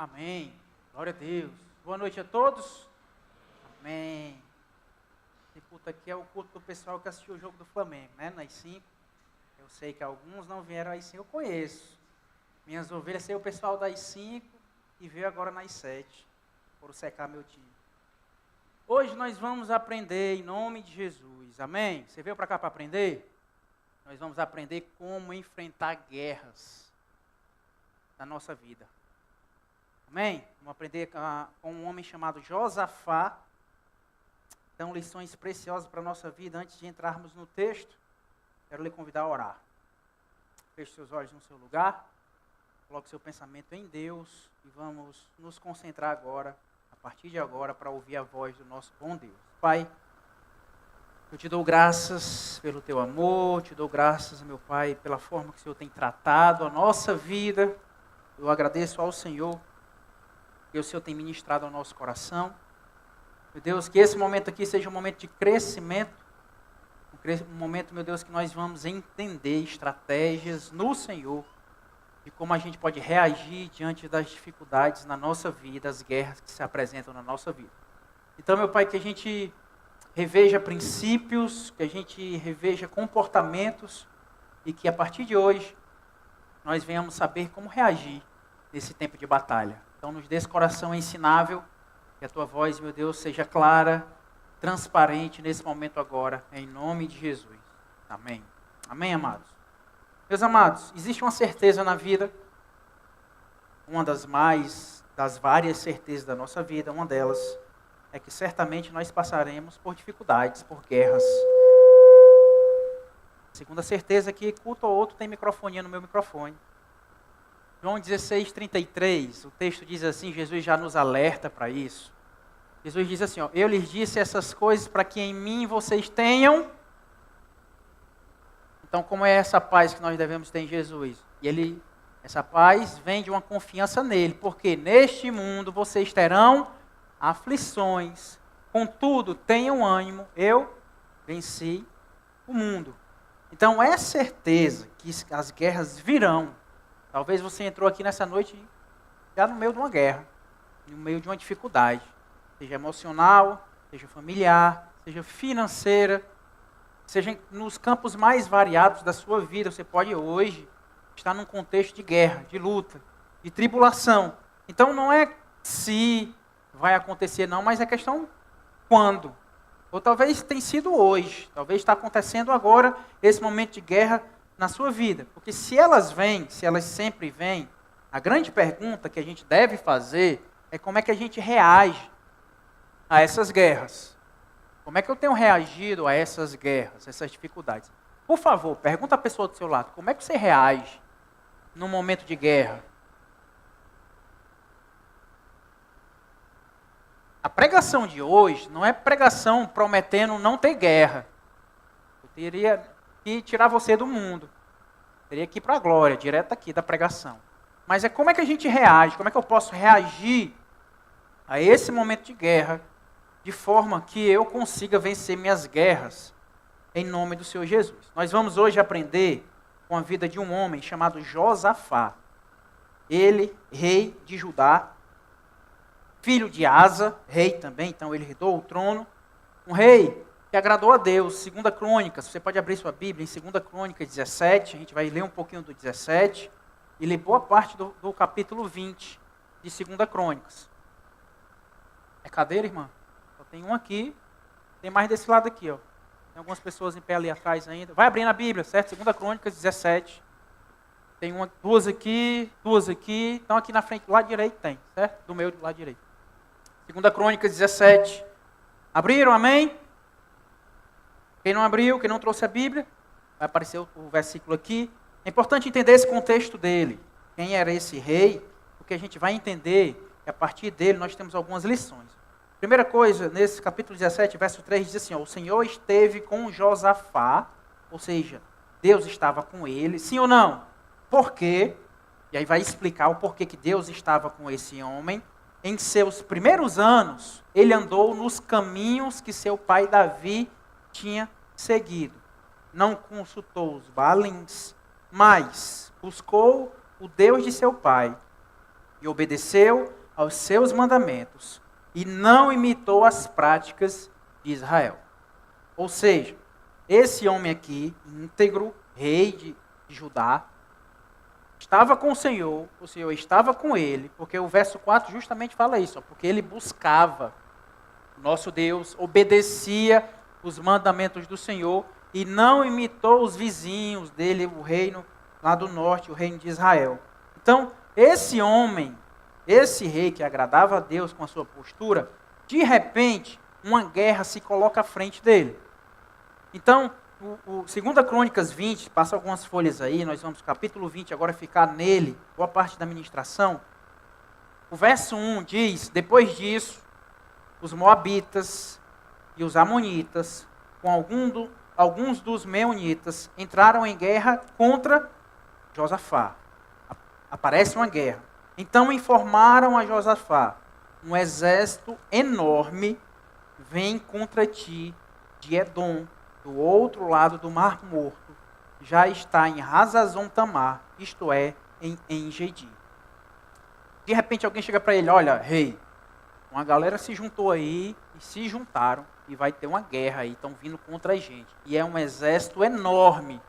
Amém. Glória a Deus. Boa noite a todos. Amém. Esse culto aqui é o culto do pessoal que assistiu o jogo do Flamengo, né? Nas 5. Eu sei que alguns não vieram às 5, eu conheço. Minhas ovelhas saiu o pessoal das 5 e veio agora nas 7. Foram secar meu time. Hoje nós vamos aprender em nome de Jesus. Amém? Você veio para cá para aprender? Nós vamos aprender como enfrentar guerras na nossa vida. Amém? Vamos aprender com um homem chamado Josafá. Então, lições preciosas para a nossa vida. Antes de entrarmos no texto, quero lhe convidar a orar. Feche seus olhos no seu lugar. Coloque seu pensamento em Deus. E vamos nos concentrar agora, a partir de agora, para ouvir a voz do nosso bom Deus. Pai, eu te dou graças pelo teu amor. Te dou graças, meu Pai, pela forma que o Senhor tem tratado a nossa vida. Eu agradeço ao Senhor. Que o Senhor tem ministrado ao nosso coração. Meu Deus, que esse momento aqui seja um momento de crescimento. Um momento, meu Deus, que nós vamos entender estratégias no Senhor. De como a gente pode reagir diante das dificuldades na nossa vida, as guerras que se apresentam na nossa vida. Então, meu Pai, que a gente reveja princípios, que a gente reveja comportamentos. E que a partir de hoje, nós venhamos saber como reagir nesse tempo de batalha. Então, nos dê esse coração ensinável, que a Tua voz, meu Deus, seja clara, transparente nesse momento agora, em nome de Jesus. Amém. Amém, amados? Meus amados, existe uma certeza na vida, uma das várias certezas da nossa vida, uma delas é que certamente nós passaremos por dificuldades, por guerras. A segunda certeza é que culto ou outro tem microfonia no meu microfone. João 16:33, o texto diz assim, Jesus já nos alerta para isso. Jesus diz assim, eu lhes disse essas coisas para que em mim vocês tenham. Então, como é essa paz que nós devemos ter em Jesus? E essa paz vem de uma confiança nele, porque neste mundo vocês terão aflições. Contudo, tenham ânimo, eu venci o mundo. Então, é certeza que as guerras virão. Talvez você entrou aqui nessa noite já no meio de uma guerra, no meio de uma dificuldade, seja emocional, seja familiar, seja financeira, seja nos campos mais variados da sua vida. Você pode hoje estar num contexto de guerra, de luta, de tribulação. Então não é se vai acontecer não, mas é questão quando. Ou talvez tenha sido hoje, talvez está acontecendo agora esse momento de guerra na sua vida. Porque se elas vêm, se elas sempre vêm, a grande pergunta que a gente deve fazer é como é que a gente reage a essas guerras. Como é que eu tenho reagido a essas guerras, essas dificuldades? Por favor, pergunta à pessoa do seu lado, como é que você reage num momento de guerra? A pregação de hoje não é pregação prometendo não ter guerra. Eu teria que tirar você do mundo. Teria que ir para a glória, direto aqui da pregação. Mas é como é que a gente reage, como é que eu posso reagir a esse momento de guerra, de forma que eu consiga vencer minhas guerras, em nome do Senhor Jesus. Nós vamos hoje aprender com a vida de um homem chamado Josafá. Ele, rei de Judá, filho de Asa, rei também, então ele herdou o trono. Um rei que agradou a Deus. 2 Crônicas, você pode abrir sua Bíblia em 2 Crônicas 17, a gente vai ler um pouquinho do 17, e ler boa parte do capítulo 20 de 2 Crônicas. É cadeira, irmã? Só tem um aqui, tem mais desse lado aqui, ó. Tem algumas pessoas em pé ali atrás ainda. Vai abrindo a Bíblia, certo? 2 Crônicas 17. Tem duas aqui, então aqui na frente, do lado direito tem, certo? Do meu do lado direito. 2 Crônicas 17. Abriram, amém? Quem não abriu, quem não trouxe a Bíblia, vai aparecer o versículo aqui. É importante entender esse contexto dele. Quem era esse rei? Porque a gente vai entender que a partir dele nós temos algumas lições. Primeira coisa, nesse capítulo 17, verso 3, diz assim, o Senhor esteve com Josafá, ou seja, Deus estava com ele, sim ou não? Por quê? E aí vai explicar o porquê que Deus estava com esse homem. Em seus primeiros anos, ele andou nos caminhos que seu pai Davi tinha seguido. Não consultou os Baalins, mas buscou o Deus de seu pai. e obedeceu aos seus mandamentos e não imitou as práticas de Israel. Ou seja, esse homem aqui, íntegro, rei de Judá, estava com o Senhor estava com ele, porque o verso 4 justamente fala isso, porque ele buscava o nosso Deus, obedecia os mandamentos do Senhor e não imitou os vizinhos dele, o reino lá do norte, o reino de Israel. Então, esse homem, esse rei que agradava a Deus com a sua postura, de repente, uma guerra se coloca à frente dele. Então, o 2 Crônicas 20, passa algumas folhas aí, nós vamos capítulo 20, agora ficar nele, boa parte da ministração. O verso 1 diz, depois disso, os moabitas e os amonitas, com alguns dos meunitas, entraram em guerra contra Josafá. Aparece uma guerra. Então informaram a Josafá, um exército enorme vem contra ti de Edom, do outro lado do Mar Morto, já está em Hazazon Tamar, isto é, em Engedi. De repente alguém chega para ele, olha, rei, uma galera se juntou aí, e se juntaram, e vai ter uma guerra aí, estão vindo contra a gente. E é um exército enorme.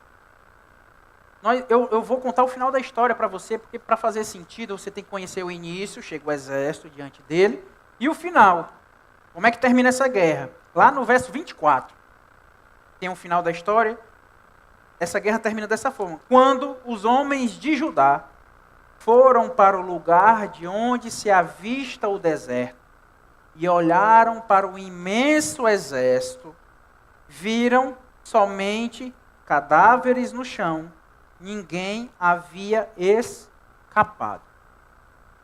Eu vou contar o final da história para você, porque para fazer sentido, você tem que conhecer o início, chega o exército diante dele, e o final. Como é que termina essa guerra? Lá no verso 24. Tem um final da história. Essa guerra termina dessa forma. Quando os homens de Judá foram para o lugar de onde se avista o deserto e olharam para o imenso exército, viram somente cadáveres no chão. Ninguém havia escapado.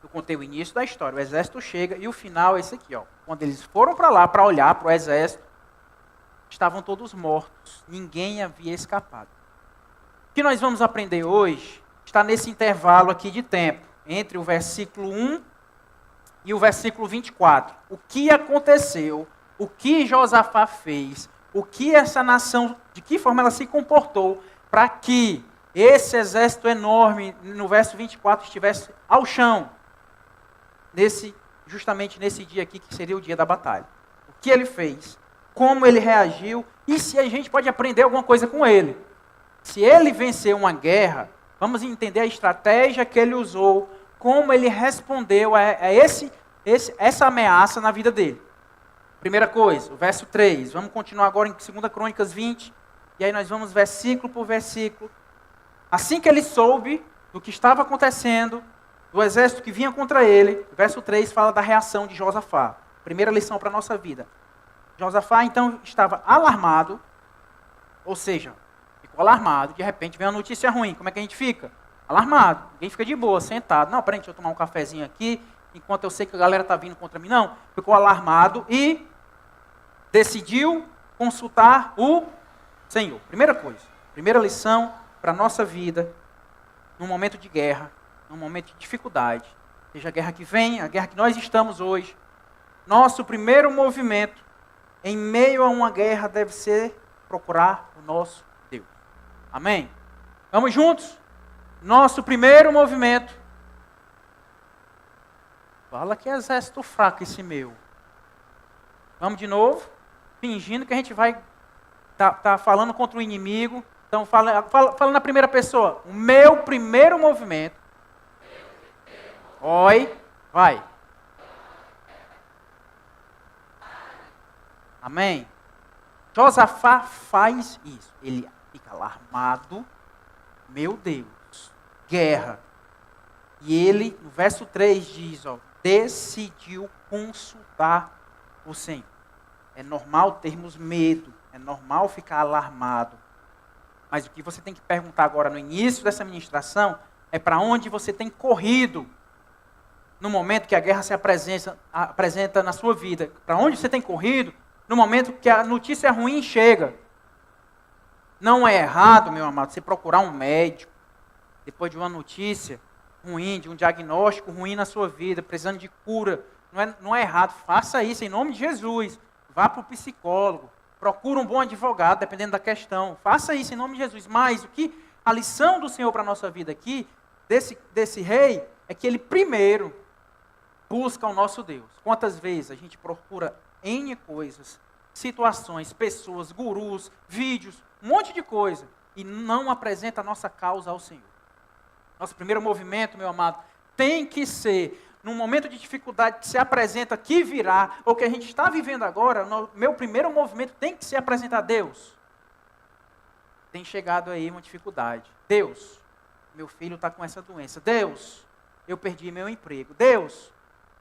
Eu contei o início da história. O exército chega e o final é esse aqui. Ó. Quando eles foram para lá para olhar para o exército, estavam todos mortos. Ninguém havia escapado. O que nós vamos aprender hoje está nesse intervalo aqui de tempo, entre o versículo 1 e o versículo 24. O que aconteceu, o que Josafá fez, o que essa nação, de que forma ela se comportou, para que esse exército enorme, no verso 24, estivesse ao chão, justamente nesse dia aqui, que seria o dia da batalha. O que ele fez, como ele reagiu, e se a gente pode aprender alguma coisa com ele. Se ele venceu uma guerra, vamos entender a estratégia que ele usou, como ele respondeu a essa ameaça na vida dele. Primeira coisa, o verso 3. Vamos continuar agora em 2 Crônicas 20. E aí nós vamos versículo por versículo. Assim que ele soube do que estava acontecendo, do exército que vinha contra ele, o verso 3 fala da reação de Josafá. Primeira lição para a nossa vida. Josafá então estava alarmado, ou seja, ficou alarmado, de repente vem uma notícia ruim. Como é que a gente fica? Alarmado. Ninguém fica de boa, sentado. Não, peraí, deixa eu tomar um cafezinho aqui, enquanto eu sei que a galera está vindo contra mim. Não, ficou alarmado e decidiu consultar o Senhor. Primeira coisa, primeira lição para a nossa vida, num momento de guerra, num momento de dificuldade, seja a guerra que vem, a guerra que nós estamos hoje, nosso primeiro movimento em meio a uma guerra deve ser procurar o nosso Deus. Amém? Vamos juntos? Nosso primeiro movimento. Fala que é exército fraco esse meu. Vamos de novo? Fingindo que a gente vai tá falando contra o inimigo. Então fala na primeira pessoa. O meu primeiro movimento. Oi, vai. Amém? Josafá faz isso. Ele fica alarmado. Meu Deus, guerra. E ele, no verso 3 diz, decidiu consultar o Senhor. É normal termos medo, é normal ficar alarmado. Mas o que você tem que perguntar agora no início dessa ministração é para onde você tem corrido no momento que a guerra se apresenta na sua vida. Para onde você tem corrido no momento que a notícia ruim chega. Não é errado, meu amado, você procurar um médico depois de uma notícia ruim, de um diagnóstico ruim na sua vida, precisando de cura. Não é errado, faça isso em nome de Jesus. Vá para o psicólogo, procura um bom advogado, dependendo da questão. Faça isso em nome de Jesus. Mas a lição do Senhor para a nossa vida aqui, desse rei, é que ele primeiro busca ao nosso Deus. Quantas vezes a gente procura N coisas, situações, pessoas, gurus, vídeos, um monte de coisa, e não apresenta a nossa causa ao Senhor. Nosso primeiro movimento, meu amado, tem que ser, num momento de dificuldade que se apresenta, que virá, ou que a gente está vivendo agora, meu primeiro movimento tem que ser apresentar a Deus. Tem chegado aí uma dificuldade. Deus, meu filho está com essa doença. Deus, eu perdi meu emprego. Deus,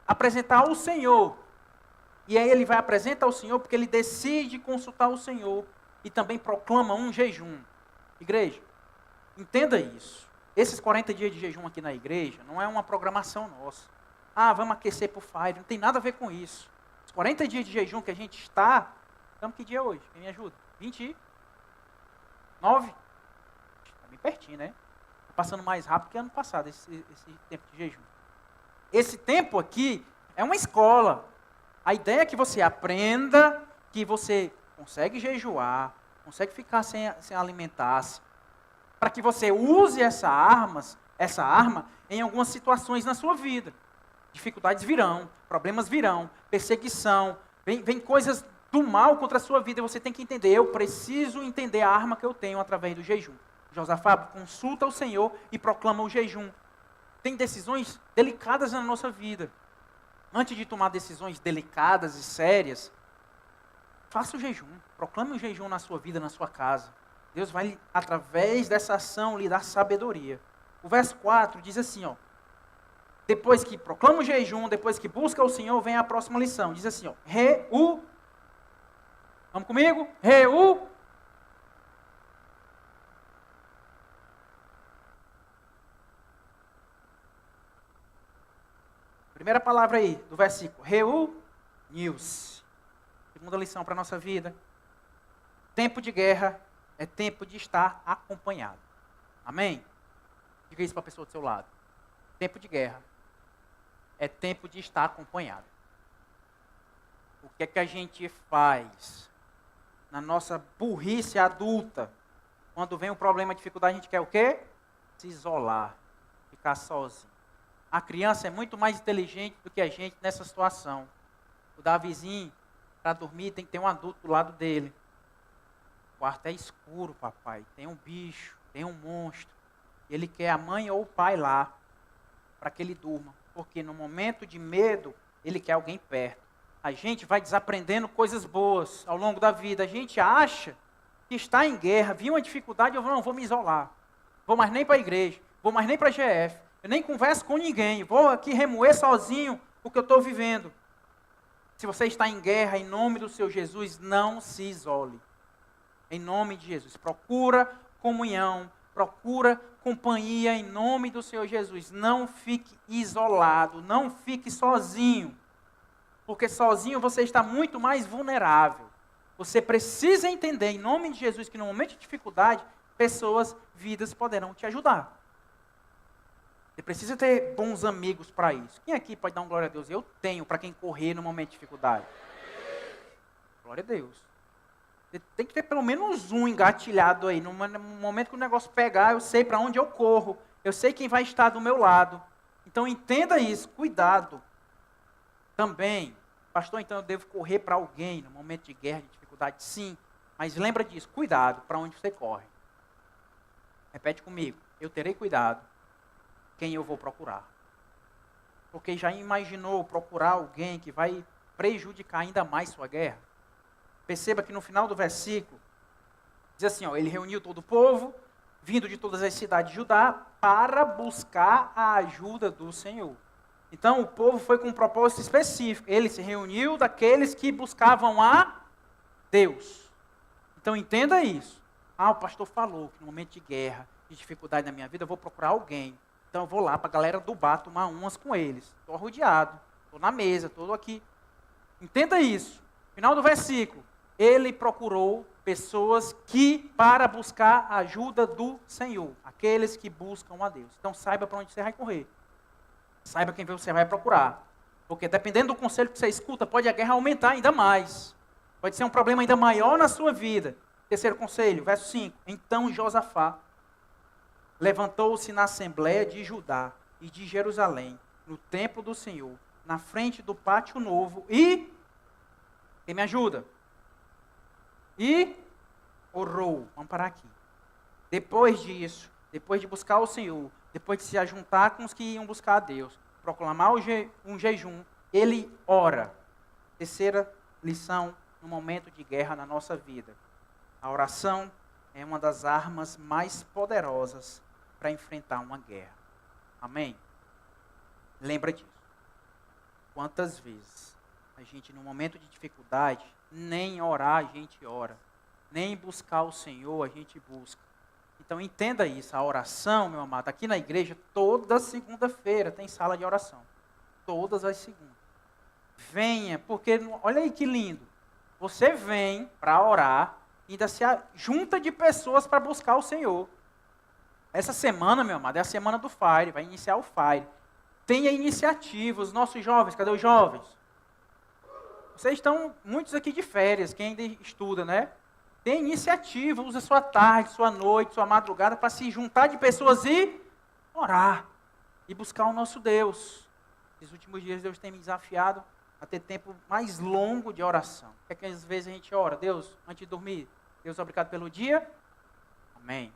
apresentar ao Senhor. E aí ele vai apresentar ao Senhor porque ele decide consultar o Senhor e também proclama um jejum. Igreja, entenda isso. Esses 40 dias de jejum aqui na igreja não é uma programação nossa. Ah, vamos aquecer para o Fire. Não tem nada a ver com isso. Os 40 dias de jejum que a gente está... Estamos que dia hoje? Quem me ajuda? 29? Está bem pertinho, né? Está passando mais rápido que ano passado, esse tempo de jejum. Esse tempo aqui é uma escola. A ideia é que você aprenda, que você consegue jejuar, consegue ficar sem alimentar-se, para que você use essa arma em algumas situações na sua vida. Dificuldades virão, problemas virão, perseguição, vem coisas do mal contra a sua vida, e você tem que entender, eu preciso entender a arma que eu tenho através do jejum. Josafá consulta o Senhor e proclama o jejum. Tem decisões delicadas na nossa vida. Antes de tomar decisões delicadas e sérias, faça o jejum, proclame o jejum na sua vida, na sua casa. Deus vai, através dessa ação, lhe dar sabedoria. O verso 4 diz assim, ó, depois que proclama o jejum, depois que busca o Senhor, vem a próxima lição. Diz assim, ó, vamos comigo? Primeira palavra aí, do versículo, reuniu-se. Segunda lição para a nossa vida. Tempo de guerra é tempo de estar acompanhado. Amém? Diga isso para a pessoa do seu lado. Tempo de guerra é tempo de estar acompanhado. O que é que a gente faz na nossa burrice adulta? Quando vem um problema, dificuldade, a gente quer o quê? Se isolar, ficar sozinho. A criança é muito mais inteligente do que a gente nessa situação. O Davizinho, para dormir, tem que ter um adulto do lado dele. O quarto é escuro, papai. Tem um bicho, tem um monstro. Ele quer a mãe ou o pai lá, para que ele durma. Porque no momento de medo, ele quer alguém perto. A gente vai desaprendendo coisas boas ao longo da vida. A gente acha que está em guerra, viu uma dificuldade, eu não vou me isolar. Vou mais nem para a igreja, vou mais nem para a GF. Eu nem converso com ninguém, vou aqui remoer sozinho o que eu estou vivendo. Se você está em guerra, em nome do Senhor Jesus, não se isole. Em nome de Jesus, procura comunhão, procura companhia em nome do Senhor Jesus. Não fique isolado, não fique sozinho. Porque sozinho você está muito mais vulnerável. Você precisa entender, em nome de Jesus, que no momento de dificuldade, pessoas, vidas poderão te ajudar. Você precisa ter bons amigos para isso. Quem aqui pode dar um glória a Deus? Eu tenho para quem correr no momento de dificuldade. Glória a Deus. Você tem que ter pelo menos um engatilhado aí. No momento que o negócio pegar, eu sei para onde eu corro. Eu sei quem vai estar do meu lado. Então entenda isso, cuidado. Também, pastor, então eu devo correr para alguém no momento de guerra, de dificuldade? Sim. Mas lembra disso, cuidado para onde você corre. Repete comigo. Eu terei cuidado quem eu vou procurar. Porque já imaginou procurar alguém que vai prejudicar ainda mais sua guerra? Perceba que no final do versículo, diz assim, ó, ele reuniu todo o povo, vindo de todas as cidades de Judá, para buscar a ajuda do Senhor. Então o povo foi com um propósito específico. Ele se reuniu daqueles que buscavam a Deus. Então entenda isso. Ah, o pastor falou que no momento de guerra, de dificuldade na minha vida, eu vou procurar alguém. Então eu vou lá para a galera do bar tomar umas com eles. Estou rodeado, estou na mesa, estou aqui. Entenda isso. Final do versículo. Ele procurou pessoas que, para buscar a ajuda do Senhor. Aqueles que buscam a Deus. Então saiba para onde você vai correr. Saiba quem você vai procurar. Porque dependendo do conselho que você escuta, pode a guerra aumentar ainda mais. Pode ser um problema ainda maior na sua vida. Terceiro conselho, verso 5. Então Josafá levantou-se na assembleia de Judá e de Jerusalém, no templo do Senhor, na frente do pátio novo e... Quem me ajuda? E orou. Vamos parar aqui. Depois disso, depois de buscar o Senhor, depois de se ajuntar com os que iam buscar a Deus, proclamar um jejum, ele ora. Terceira lição no momento de guerra na nossa vida. A oração é uma das armas mais poderosas para enfrentar uma guerra. Amém? Lembra disso. Quantas vezes a gente, no momento de dificuldade, nem orar a gente ora, nem buscar o Senhor a gente busca. Então entenda isso, a oração, meu amado, aqui na igreja, toda segunda-feira tem sala de oração. Todas as segundas. Venha, porque, olha aí que lindo. Você vem para orar, ainda se junta de pessoas para buscar o Senhor. Essa semana, meu amado, é a semana do Fire, vai iniciar o Fire. Tenha iniciativa, os nossos jovens, cadê os jovens? Vocês estão, muitos aqui de férias, quem ainda estuda, né? Tenha iniciativa, use sua tarde, sua noite, sua madrugada para se juntar de pessoas e orar. E buscar o nosso Deus. Nesses últimos dias Deus tem me desafiado a ter tempo mais longo de oração. É que às vezes a gente ora, Deus, antes de dormir, Deus, obrigado pelo dia. Amém.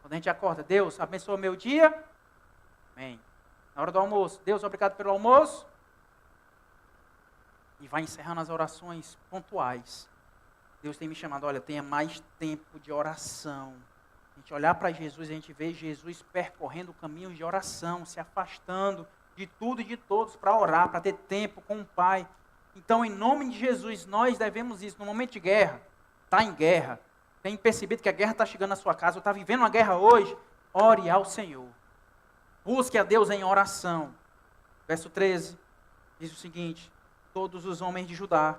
Quando a gente acorda, Deus, abençoa o meu dia. Amém. Na hora do almoço, Deus, obrigado pelo almoço. E vai encerrando as orações pontuais. Deus tem me chamado, olha, tenha mais tempo de oração. A gente olhar para Jesus, a gente vê Jesus percorrendo caminhos de oração, se afastando de tudo e de todos para orar, para ter tempo com o Pai. Então, em nome de Jesus, nós devemos isso. No momento de guerra, está em guerra, tem percebido que a guerra está chegando na sua casa, ou está vivendo uma guerra hoje, ore ao Senhor. Busque a Deus em oração. Verso 13, diz o seguinte: todos os homens de Judá,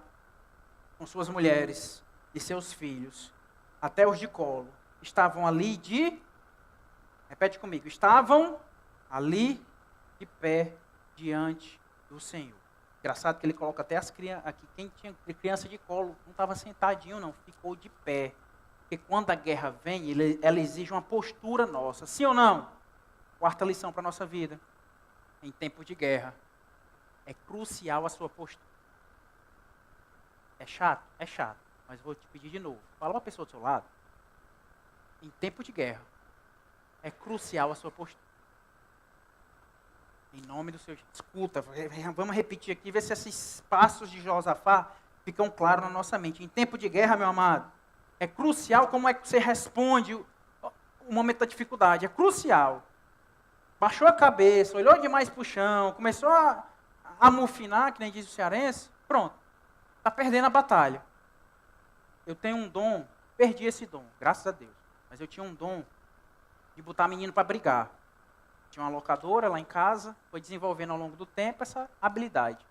com suas mulheres e seus filhos, até os de colo, estavam ali repete comigo, estavam ali de pé diante do Senhor. Engraçado que ele coloca até as crianças aqui, quem tinha criança de colo, não estava sentadinho não, ficou de pé. Porque quando a guerra vem, ela exige uma postura nossa, sim ou não? Quarta lição para a nossa vida, em tempo de guerra, é crucial a sua postura. É chato? É chato, mas vou te pedir de novo. Fala uma pessoa do seu lado. Em tempo de guerra, é crucial a sua postura. Em nome do Senhor. Escuta, vamos repetir aqui, ver se esses passos de Josafá ficam claros na nossa mente. Em tempo de guerra, meu amado, é crucial como é que você responde o momento da dificuldade. É crucial. Baixou a cabeça, olhou demais para o chão, começou a mufinar, que nem diz o cearense, pronto. Está perdendo a batalha. Eu tenho um dom, perdi esse dom, graças a Deus. Mas eu tinha um dom de botar menino para brigar. Tinha uma locadora lá em casa, foi desenvolvendo ao longo do tempo essa habilidade.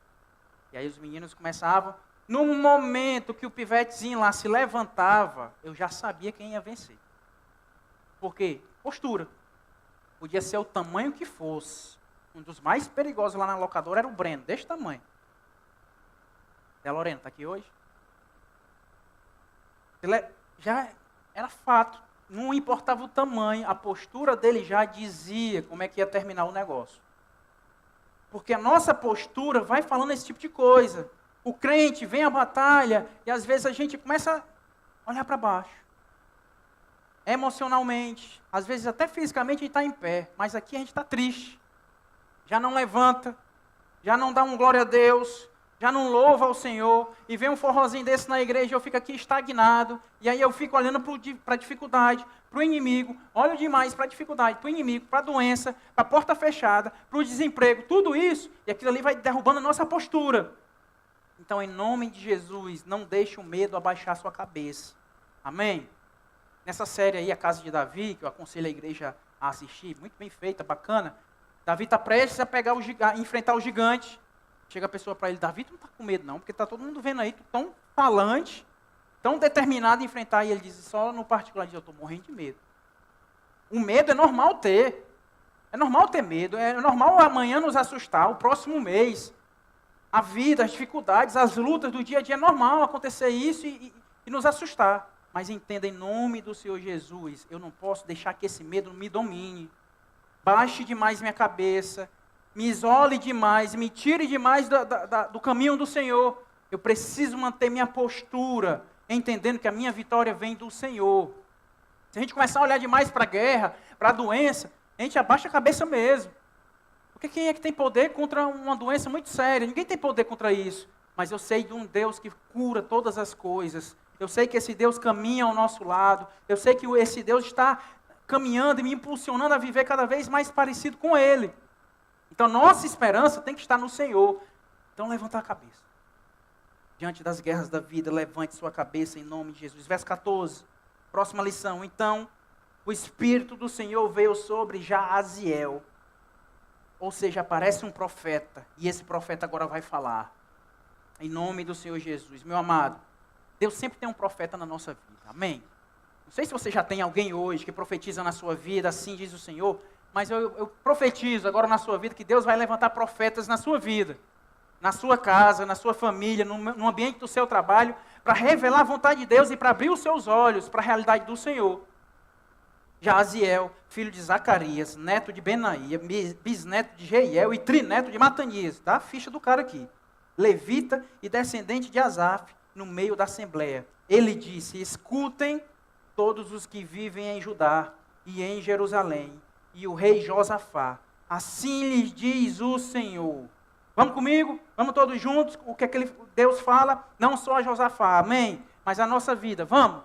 E aí os meninos começavam, no momento que o pivetezinho lá se levantava, eu já sabia quem ia vencer. Por quê? Postura. Podia ser o tamanho que fosse. Um dos mais perigosos lá na locadora era o Breno, desse tamanho. E a Lorena está aqui hoje? Já era fato. Não importava o tamanho, a postura dele já dizia como é que ia terminar o negócio. Porque a nossa postura vai falando esse tipo de coisa. O crente vem à batalha e às vezes a gente começa a olhar para baixo. Emocionalmente, às vezes até fisicamente a gente está em pé, mas aqui a gente está triste. Já não levanta, já não dá um glória a Deus, já não louva ao Senhor, e vem um forrozinho desse na igreja, eu fico aqui estagnado, e aí eu fico olhando para a dificuldade, para o inimigo, olho demais para a dificuldade, para o inimigo, para a doença, para a porta fechada, para o desemprego, tudo isso, e aquilo ali vai derrubando a nossa postura. Então, em nome de Jesus, não deixe o medo abaixar a sua cabeça. Amém? Nessa série aí, A Casa de Davi, que eu aconselho a igreja a assistir, muito bem feita, bacana, Davi está prestes a enfrentar o gigante. Chega a pessoa para ele, Davi, tu não está com medo não, porque está todo mundo vendo aí, tu tão falante, tão determinado em enfrentar, e ele diz, só no particular, eu estou morrendo de medo. O medo é normal ter. É normal ter medo, é normal amanhã nos assustar, o próximo mês. A vida, as dificuldades, as lutas do dia a dia, é normal acontecer isso e nos assustar. Mas entenda, em nome do Senhor Jesus, eu não posso deixar que esse medo me domine. Baixe demais minha cabeça, me isole demais, me tire demais do caminho do Senhor. Eu preciso manter minha postura, entendendo que a minha vitória vem do Senhor. Se a gente começar a olhar demais para a guerra, para a doença, a gente abaixa a cabeça mesmo. Porque quem é que tem poder contra uma doença muito séria? Ninguém tem poder contra isso. Mas eu sei de um Deus que cura todas as coisas. Eu sei que esse Deus caminha ao nosso lado. Eu sei que esse Deus está caminhando e me impulsionando a viver cada vez mais parecido com Ele. Então, nossa esperança tem que estar no Senhor. Então, levanta a cabeça. Diante das guerras da vida, levante sua cabeça em nome de Jesus. Verso 14, próxima lição. Então, o Espírito do Senhor veio sobre Jaaziel. Ou seja, aparece um profeta. E esse profeta agora vai falar. Em nome do Senhor Jesus. Meu amado, Deus sempre tem um profeta na nossa vida. Amém? Não sei se você já tem alguém hoje que profetiza na sua vida, assim diz o Senhor. Mas eu profetizo agora na sua vida que Deus vai levantar profetas na sua vida. Na sua casa, na sua família, no ambiente do seu trabalho, para revelar a vontade de Deus e para abrir os seus olhos para a realidade do Senhor. Jaaziel, filho de Zacarias, neto de Benaía, bisneto de Jeiel e trineto de Matanias. Dá a ficha do cara aqui. Levita e descendente de Asaf, no meio da assembleia. Ele disse, escutem todos os que vivem em Judá e em Jerusalém, e o rei Josafá. Assim lhes diz o Senhor. Vamos comigo? Vamos todos juntos? O que é que Deus fala? Não só a Josafá, amém? Mas a nossa vida, vamos?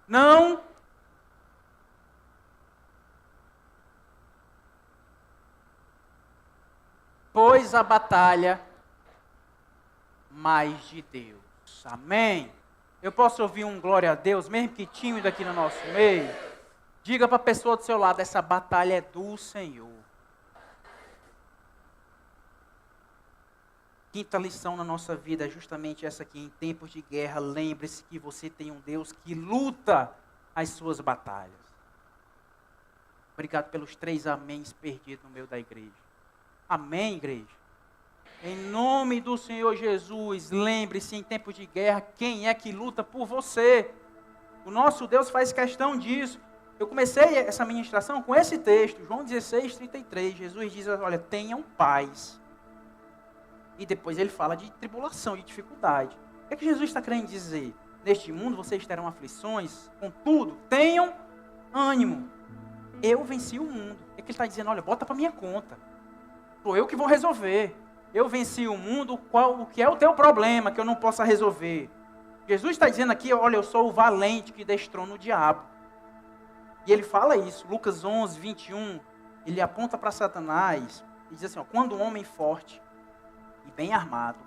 Não. Pois a batalha mais de Deus. Amém? Eu posso ouvir um glória a Deus, mesmo que tímido aqui no nosso meio? Diga para a pessoa do seu lado, essa batalha é do Senhor. Quinta lição na nossa vida é justamente essa aqui. Em tempos de guerra, lembre-se que você tem um Deus que luta as suas batalhas. Obrigado pelos 3 améns perdidos no meio da igreja. Amém, igreja? Em nome do Senhor Jesus, lembre-se, em tempos de guerra, quem é que luta por você? O nosso Deus faz questão disso. Eu comecei essa ministração com esse texto, João 16, 33. Jesus diz, olha, tenham paz. E depois ele fala de tribulação, de dificuldade. O que é que Jesus está querendo dizer? Neste mundo vocês terão aflições, contudo, tenham ânimo. Eu venci o mundo. O que ele está dizendo? Olha, bota para minha conta. Sou eu que vou resolver. Eu venci o mundo, o que é o teu problema que eu não possa resolver? Jesus está dizendo aqui, olha, eu sou o valente que destrona o diabo. E ele fala isso, Lucas 11, 21, ele aponta para Satanás e diz assim, ó, quando um homem forte e bem armado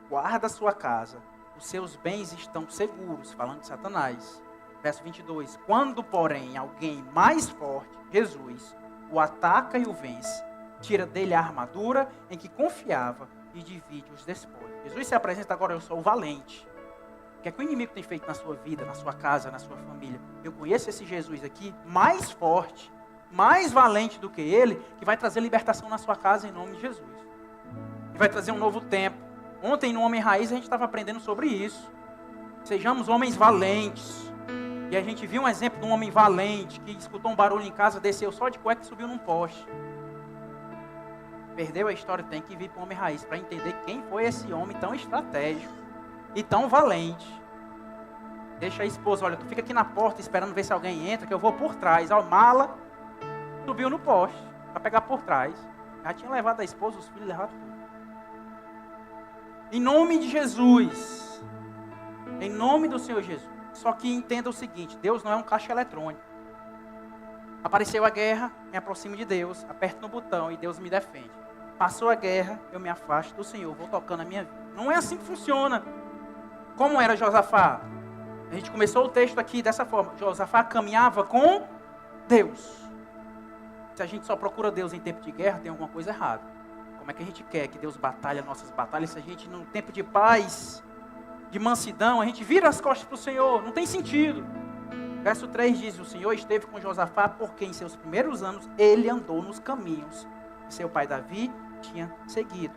guarda a sua casa, os seus bens estão seguros, falando de Satanás. Verso 22, quando, porém, alguém mais forte, Jesus, o ataca e o vence, tira dele a armadura em que confiava e divide os despojos. Jesus se apresenta agora, eu sou o valente. O que é que o inimigo tem feito na sua vida, na sua casa, na sua família? Eu conheço esse Jesus aqui, mais forte, mais valente do que ele, que vai trazer libertação na sua casa em nome de Jesus. E vai trazer um novo tempo. Ontem no Homem Raiz a gente estava aprendendo sobre isso. Sejamos homens valentes. E a gente viu um exemplo de um homem valente que escutou um barulho em casa, desceu só de cueca e subiu num poste. Perdeu a história, tem que vir para o Homem Raiz para entender quem foi esse homem tão estratégico e tão valente. Deixa a esposa, olha, tu fica aqui na porta esperando ver se alguém entra, que eu vou por trás. Ó, mala, subiu no poste para pegar por trás. Já tinha levado a esposa, os filhos, levado tudo. Em nome de Jesus, em nome do Senhor Jesus. Só que entenda o seguinte, Deus não é um caixa eletrônico. Apareceu a guerra, me aproximo de Deus, aperto no botão e Deus me defende. Passou a guerra, eu me afasto do Senhor, vou tocando a minha vida. Não é assim que funciona. Como era Josafá? A gente começou o texto aqui dessa forma. Josafá caminhava com Deus. Se a gente só procura Deus em tempo de guerra, tem alguma coisa errada. Como é que a gente quer que Deus batalhe as nossas batalhas se a gente, no tempo de paz, de mansidão, a gente vira as costas para o Senhor? Não tem sentido. Verso 3 diz, o Senhor esteve com Josafá porque em seus primeiros anos ele andou nos caminhos que seu pai Davi tinha seguido.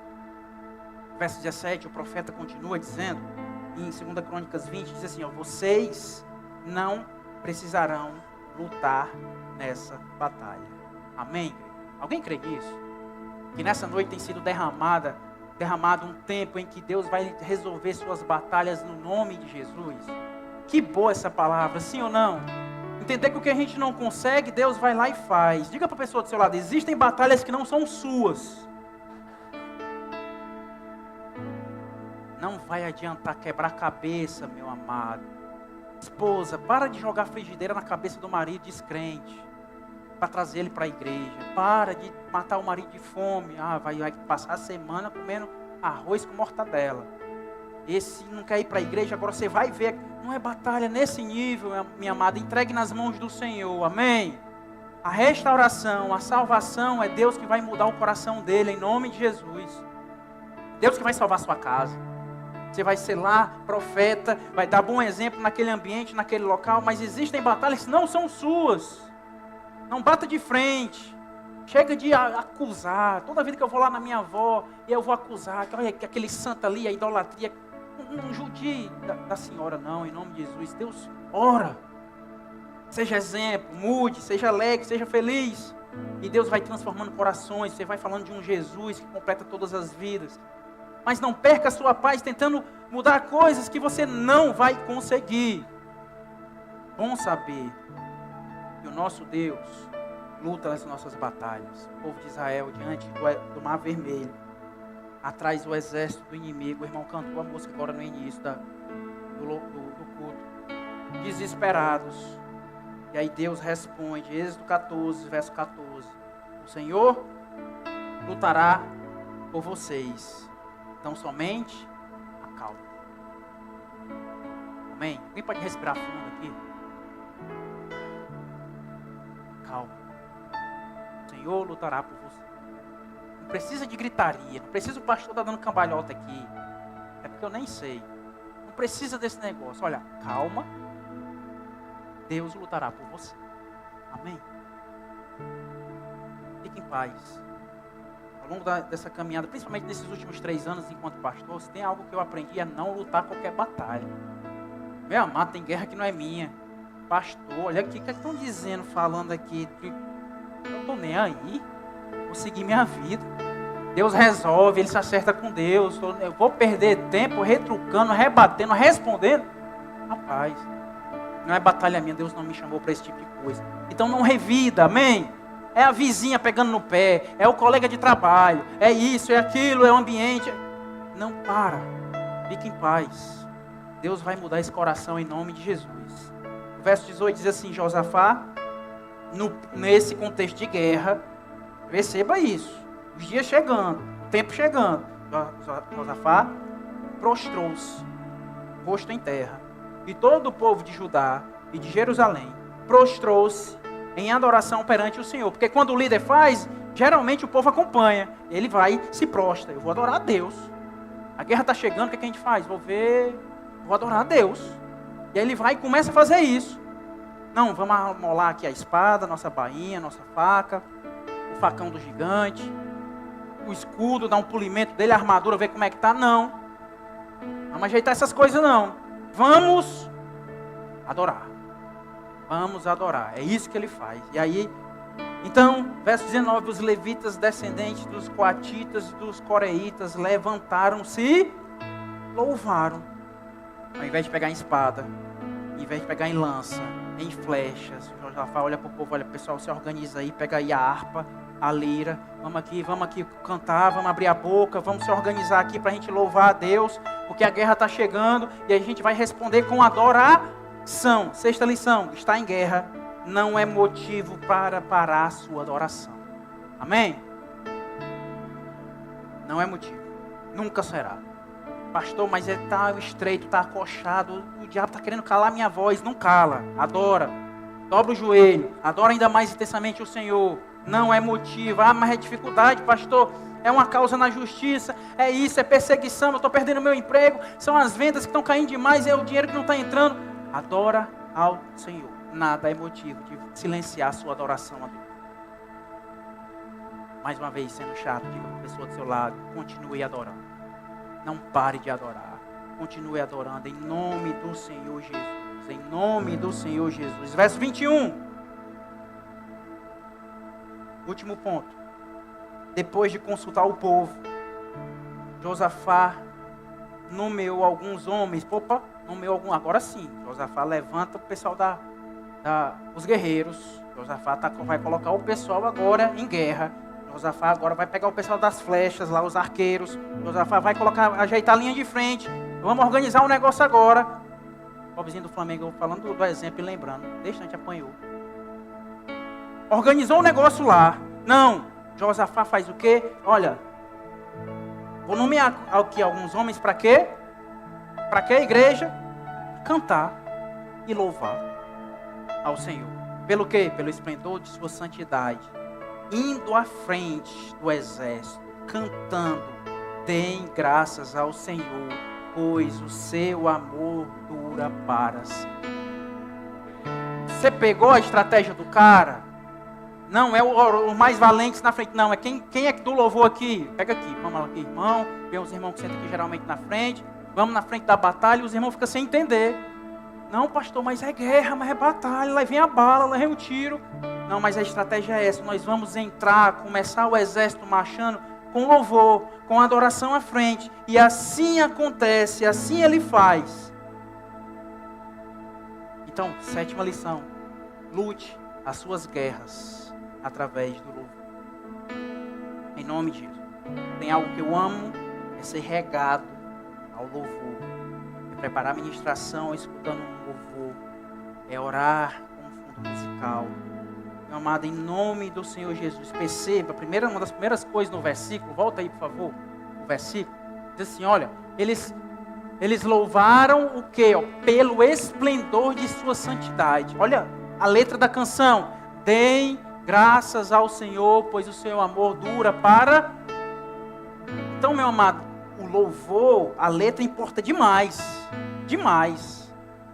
Verso 17, o profeta continua dizendo, em 2 Crônicas 20, diz assim, ó, vocês não precisarão lutar nessa batalha. Amém? Alguém crê nisso? Que nessa noite tem sido derramado um tempo em que Deus vai resolver suas batalhas no nome de Jesus. Que boa essa palavra, sim ou não? Entender que o que a gente não consegue, Deus vai lá e faz. Diga para a pessoa do seu lado, existem batalhas que não são suas. Não vai adiantar quebrar a cabeça, meu amado. Esposa, para de jogar frigideira na cabeça do marido descrente, para trazer ele para a igreja. Para de matar o marido de fome. Vai passar a semana comendo arroz com mortadela. Esse não quer ir para a igreja, agora você vai ver. Não é batalha nesse nível, minha amada. Entregue nas mãos do Senhor, amém? A restauração, a salvação é Deus que vai mudar o coração dele, em nome de Jesus. Deus que vai salvar a sua casa. Você vai ser lá, profeta, vai dar bom exemplo naquele ambiente, naquele local, mas existem batalhas que não são suas. Não bata de frente. Chega de acusar. Toda vida que eu vou lá na minha avó, eu vou acusar. Olha, aquele santo ali, a idolatria. Não judie da senhora, não, em nome de Jesus. Deus, ora. Seja exemplo, mude, seja alegre, seja feliz. E Deus vai transformando corações. Você vai falando de um Jesus que completa todas as vidas. Mas não perca a sua paz tentando mudar coisas que você não vai conseguir. Bom saber que o nosso Deus luta as nossas batalhas. O povo de Israel diante do Mar Vermelho, atrás do exército do inimigo. O irmão cantou a música agora no início do culto. Desesperados. E aí Deus responde, Êxodo 14, verso 14. O Senhor lutará por vocês. Então somente acalma. Amém? Alguém pode respirar fundo aqui? Calma. O Senhor lutará por você. Não precisa de gritaria. Não precisa o pastor estar dando cambalhota aqui. É porque eu nem sei. Não precisa desse negócio. Olha, calma. Deus lutará por você. Amém? Fique em paz. Ao longo dessa caminhada, principalmente nesses últimos 3 anos enquanto pastor, se tem algo que eu aprendi é não lutar qualquer batalha. Meu amado, tem guerra que não é minha. Pastor, olha aqui, o que estão dizendo, falando aqui? Eu não estou nem aí. Vou seguir minha vida. Deus resolve, Ele se acerta com Deus. Eu vou perder tempo retrucando, rebatendo, respondendo. Rapaz, não é batalha minha, Deus não me chamou para esse tipo de coisa. Então não revida, amém? É a vizinha pegando no pé, é o colega de trabalho, é isso, é aquilo, é o ambiente. Não para, fique em paz. Deus vai mudar esse coração em nome de Jesus. O verso 18 diz assim, Josafá, nesse contexto de guerra, perceba isso, os dias chegando, o tempo chegando, Josafá prostrou-se, rosto em terra, e todo o povo de Judá e de Jerusalém prostrou-se em adoração perante o Senhor. Porque quando o líder faz, geralmente o povo acompanha. Ele vai, se prostra. Eu vou adorar a Deus. A guerra está chegando, o que a gente faz? Vou adorar a Deus. E aí ele vai e começa a fazer isso. Não, vamos amolar aqui a espada, nossa bainha, nossa faca, o facão do gigante, o escudo, dar um polimento dele, a armadura, ver como é que está. Não. Vamos ajeitar essas coisas não. Vamos adorar. Vamos adorar. É isso que ele faz. E aí, então, verso 19, os levitas descendentes dos coatitas e dos coreitas levantaram-se e louvaram. Ao invés de pegar em espada, ao invés de pegar em lança, em flechas, o Josafá olha para o povo, olha, pessoal, se organiza aí, pega aí a harpa, a lira, vamos aqui cantar, vamos abrir a boca, vamos se organizar aqui para a gente louvar a Deus, porque a guerra está chegando e a gente vai responder com adoração. Sexta lição, está em guerra não é motivo para parar a sua adoração. Amém? Não é motivo, nunca será. Pastor, mas está estreito, está acochado, o diabo está querendo calar minha voz. Não cala, adora, dobra o joelho, adora ainda mais intensamente o Senhor. Não é motivo. Mas é dificuldade, pastor, é uma causa na justiça, é isso, é perseguição, eu estou perdendo meu emprego, são as vendas que estão caindo demais, é o dinheiro que não está entrando. Adora ao Senhor. Nada é motivo de silenciar a sua adoração a Deus. Mais uma vez, sendo chato, diga para a pessoa do seu lado, continue adorando. Não pare de adorar. Continue adorando em nome do Senhor Jesus. Em nome do Senhor Jesus. Verso 21. Último ponto. depois de consultar o povo, Josafá nomeou alguns homens. Agora sim, Josafá levanta o pessoal os guerreiros. Josafá vai colocar o pessoal agora em guerra. Josafá agora vai pegar o pessoal das flechas lá, os arqueiros. Josafá vai ajeitar a linha de frente. Vamos organizar um negócio agora. O pobrezinho do Flamengo falando do exemplo e lembrando. Deixa, a gente apanhou. Organizou um negócio lá. Não, Josafá faz o quê? Olha, vou nomear aqui alguns homens para quê? Para quê, igreja? Cantar e louvar ao Senhor. Pelo quê? Pelo esplendor de sua santidade. Indo à frente do exército, cantando, deem graças ao Senhor, pois o seu amor dura para sempre. Você pegou a estratégia do cara? Não é o mais valente na frente, não. É quem é que do louvor aqui? Pega aqui, vamos aqui, irmão. Vem os irmãos que sentam aqui geralmente na frente. Vamos na frente da batalha e os irmãos ficam sem entender. Não, pastor, mas é guerra, mas é batalha. Lá vem a bala, lá vem o tiro. Não, mas a estratégia é essa. Nós vamos entrar, começar o exército marchando com louvor, com adoração à frente. E assim acontece, assim ele faz. Então, 7ª lição. Lute as suas guerras através do louvor. Em nome de Jesus. Tem algo que eu amo, é ser regado ao louvor. É preparar a ministração escutando um louvor. É orar com um fundo musical. Meu amado, em nome do Senhor Jesus, perceba, uma das primeiras coisas no versículo, volta aí por favor, o versículo, diz assim, olha, eles louvaram o quê? Pelo esplendor de sua santidade. Olha a letra da canção, deem graças ao Senhor, pois o seu amor dura para... Então, meu amado, o louvor, a letra importa demais, demais.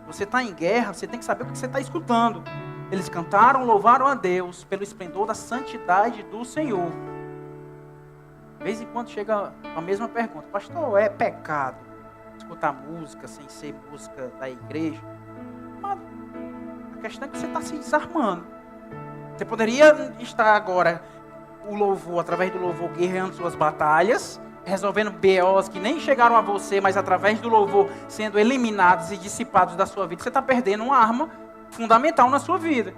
Você está em guerra, você tem que saber o que você está escutando. Eles cantaram, louvaram a Deus pelo esplendor da santidade do Senhor. De vez em quando chega a mesma pergunta. Pastor, é pecado escutar música sem ser música da igreja? Mas a questão é que você está se desarmando. Você poderia estar agora, o louvor, através do louvor, guerreando suas batalhas, resolvendo BOs que nem chegaram a você, mas através do louvor sendo eliminados e dissipados da sua vida. Você está perdendo uma arma fundamental na sua vida.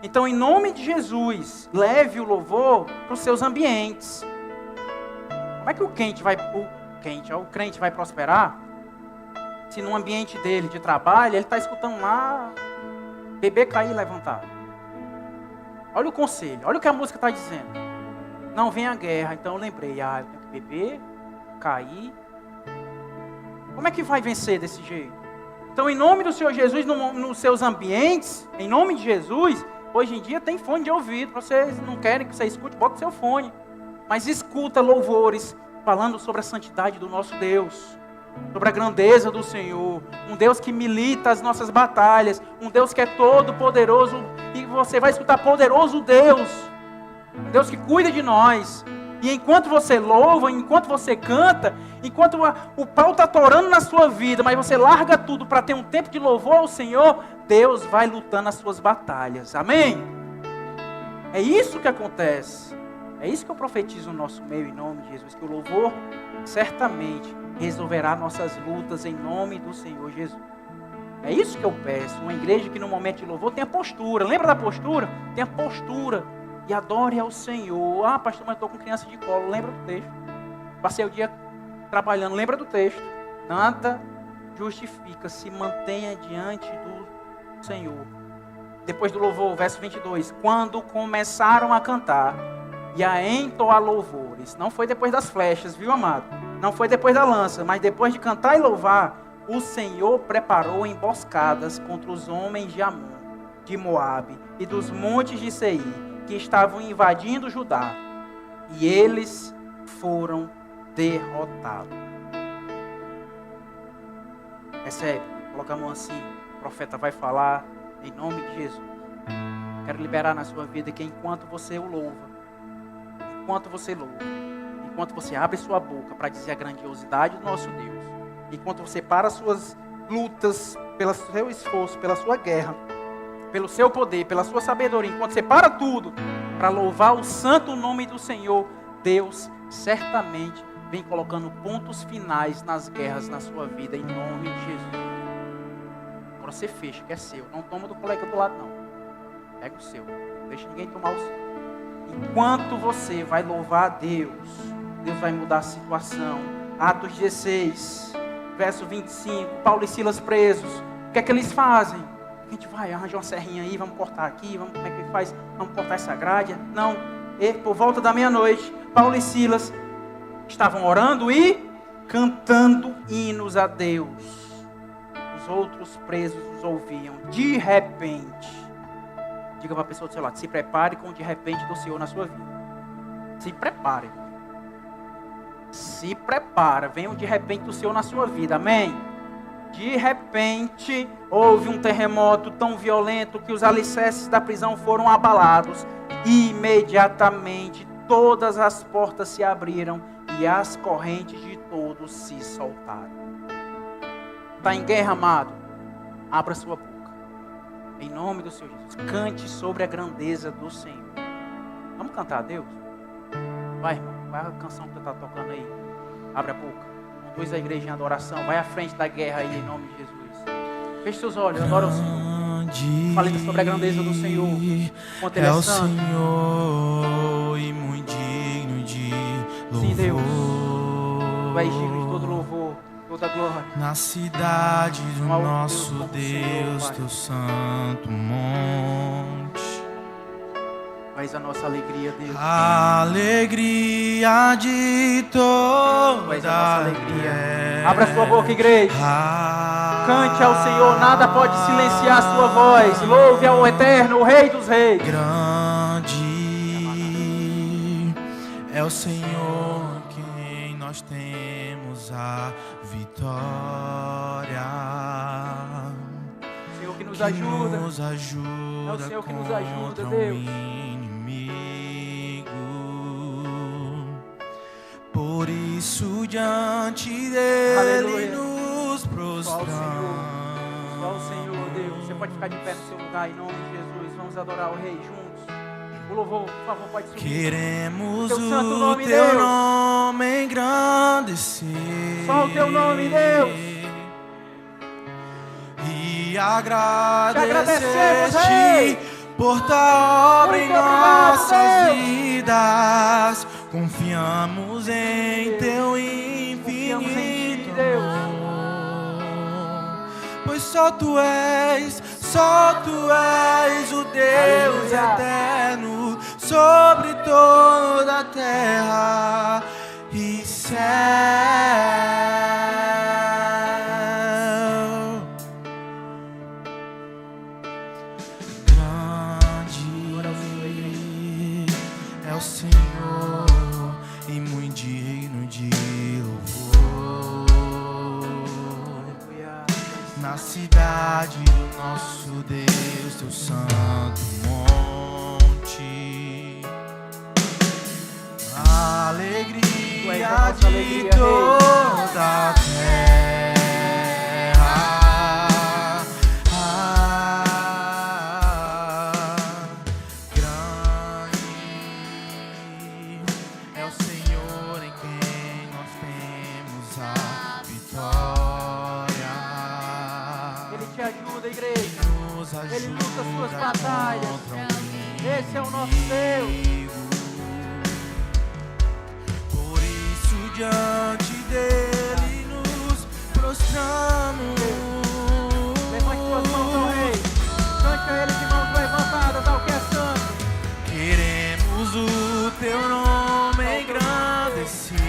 Então, em nome de Jesus, leve o louvor para os seus ambientes. Como é que o crente vai prosperar se no ambiente dele de trabalho ele está escutando lá beber, cair e levantar? Olha o conselho, olha o que a música está dizendo. Não vem a guerra, então eu lembrei, eu tenho que beber, cair. Como é que vai vencer desse jeito? Então, em nome do Senhor Jesus, nos seus ambientes, em nome de Jesus, hoje em dia tem fone de ouvido. Vocês não querem que você escute, bota o seu fone. Mas escuta louvores falando sobre a santidade do nosso Deus, sobre a grandeza do Senhor. Um Deus que milita as nossas batalhas, um Deus que é todo poderoso. E você vai escutar poderoso Deus, um Deus que cuida de nós. E enquanto você louva, enquanto você canta, enquanto o pau está torando na sua vida, mas você larga tudo para ter um tempo de louvor ao Senhor, Deus vai lutando as suas batalhas. Amém? É isso que acontece. É isso que eu profetizo no nosso meio, em nome de Jesus. Que o louvor certamente resolverá nossas lutas em nome do Senhor Jesus. É isso que eu peço. Uma igreja que no momento de louvor tenha postura. Lembra da postura? Tenha postura. E adore ao Senhor. Ah, pastor, mas estou com criança de colo. Lembra do texto. Passei o dia trabalhando. Lembra do texto. Nada justifica. Se mantenha diante do Senhor. Depois do louvor, verso 22. Quando começaram a cantar e a entoar louvores. Não foi depois das flechas, viu, amado? Não foi depois da lança. Mas depois de cantar e louvar, o Senhor preparou emboscadas contra os homens de Amon, de Moabe e dos montes de Seir, que estavam invadindo Judá, e eles foram derrotados. Recebe, coloca a mão assim, o profeta vai falar em nome de Jesus. Quero liberar na sua vida que enquanto você o louva, enquanto você abre sua boca para dizer a grandiosidade do nosso Deus, enquanto você para as suas lutas, pelo seu esforço, pela sua guerra, pelo seu poder, pela sua sabedoria, enquanto você para tudo para louvar o santo nome do Senhor, Deus certamente vem colocando pontos finais nas guerras na sua vida, em nome de Jesus. Agora você fecha, que é seu. Não toma do colega do lado, não. Pega o seu. Não deixa ninguém tomar o seu. Enquanto você vai louvar a Deus, Deus vai mudar a situação. Atos 16, verso 25. Paulo e Silas presos. O que é que eles fazem? A gente vai, arranja uma serrinha aí, vamos cortar aqui, vamos, como é que faz? Vamos cortar essa grade. Não. E, por volta da meia-noite, Paulo e Silas estavam orando e cantando hinos a Deus. Os outros presos os ouviam. De repente, diga para a pessoa do seu lado, se prepare com o de repente do Senhor na sua vida. Se prepare. Se prepara, vem o de repente do Senhor na sua vida, amém? De repente, houve um terremoto tão violento que os alicerces da prisão foram abalados. Imediatamente, todas as portas se abriram e as correntes de todos se soltaram. Está em guerra, amado? Abra sua boca. Em nome do Senhor Jesus. Cante sobre a grandeza do Senhor. Vamos cantar a Deus? Vai, irmão. Vai a canção que você está tocando aí. Abre a boca. Conduz a igreja em adoração. Vai à frente da guerra aí, em nome de Jesus. Feche seus olhos. Adora o Senhor. Fale sobre a grandeza do Senhor. Quanto Ele é santo. Senhor e muito digno de louvor. Sim, Deus. Tu és digno de todo louvor, toda glória. Na cidade do Não há nosso Deus como o Deus, Senhor, teu santo monte. Mas a nossa alegria, Deus. A alegria de toda Tu és a nossa alegria. terra. Abra sua boca, igreja. Cante ao Senhor, nada pode silenciar a sua voz. Louve ao Eterno, o Rei dos Reis. Grande é o Senhor quem nós temos a vitória. O Senhor que nos ajuda. Nos ajuda É o Senhor que nos ajuda, contra o Deus. inimigo. Por isso diante dele Aleluia. nos prostramos. Só o Senhor, Deus. Você pode ficar de pé no seu lugar em nome de Jesus. Vamos adorar o Rei juntos. O louvor, por favor, pode subir. Queremos Teu santo o nome, teu Deus. nome engrandecer. Só o teu nome, Deus. E agradecemos, agradecer-te Rei. por tua obra em Muito obrigado, nossas Deus. vidas. Confiamos em teu Confiamos em ti, infinito Deus. amor. Pois só tu és o Deus Aleluia. eterno sobre toda a terra e céu. Grande é o Senhor e muito digno de louvor. Aleluia. Na cidade do nosso Deus, teu santo monte. A alegria Tu és a nossa de alegria, toda a terra. Grande é o Senhor em quem nós temos a vitória. Ele te ajuda, igreja. Nos ajuda Ele luta as suas batalhas. contra o Esse é o nosso Deus. inimigo. Por isso diante dele nos prostramos. Levante suas mãos ao Rei. Cante a Ele de mãos levantadas ao que é santo. Queremos o teu nome engrandecer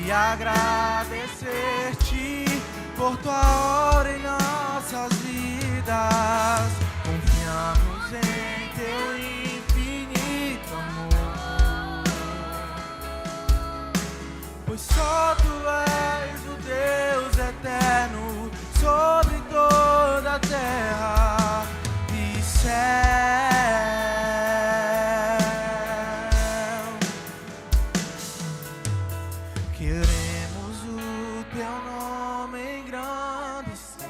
e agradecer-te por tua obra em nossas vidas. Confiamos em teu infinito amor, pois só tu és o Deus eterno sobre toda a terra e céu. Queremos o teu nome engrandecer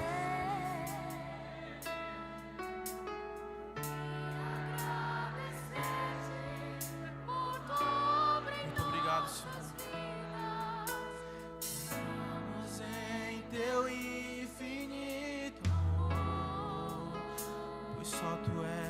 Tu és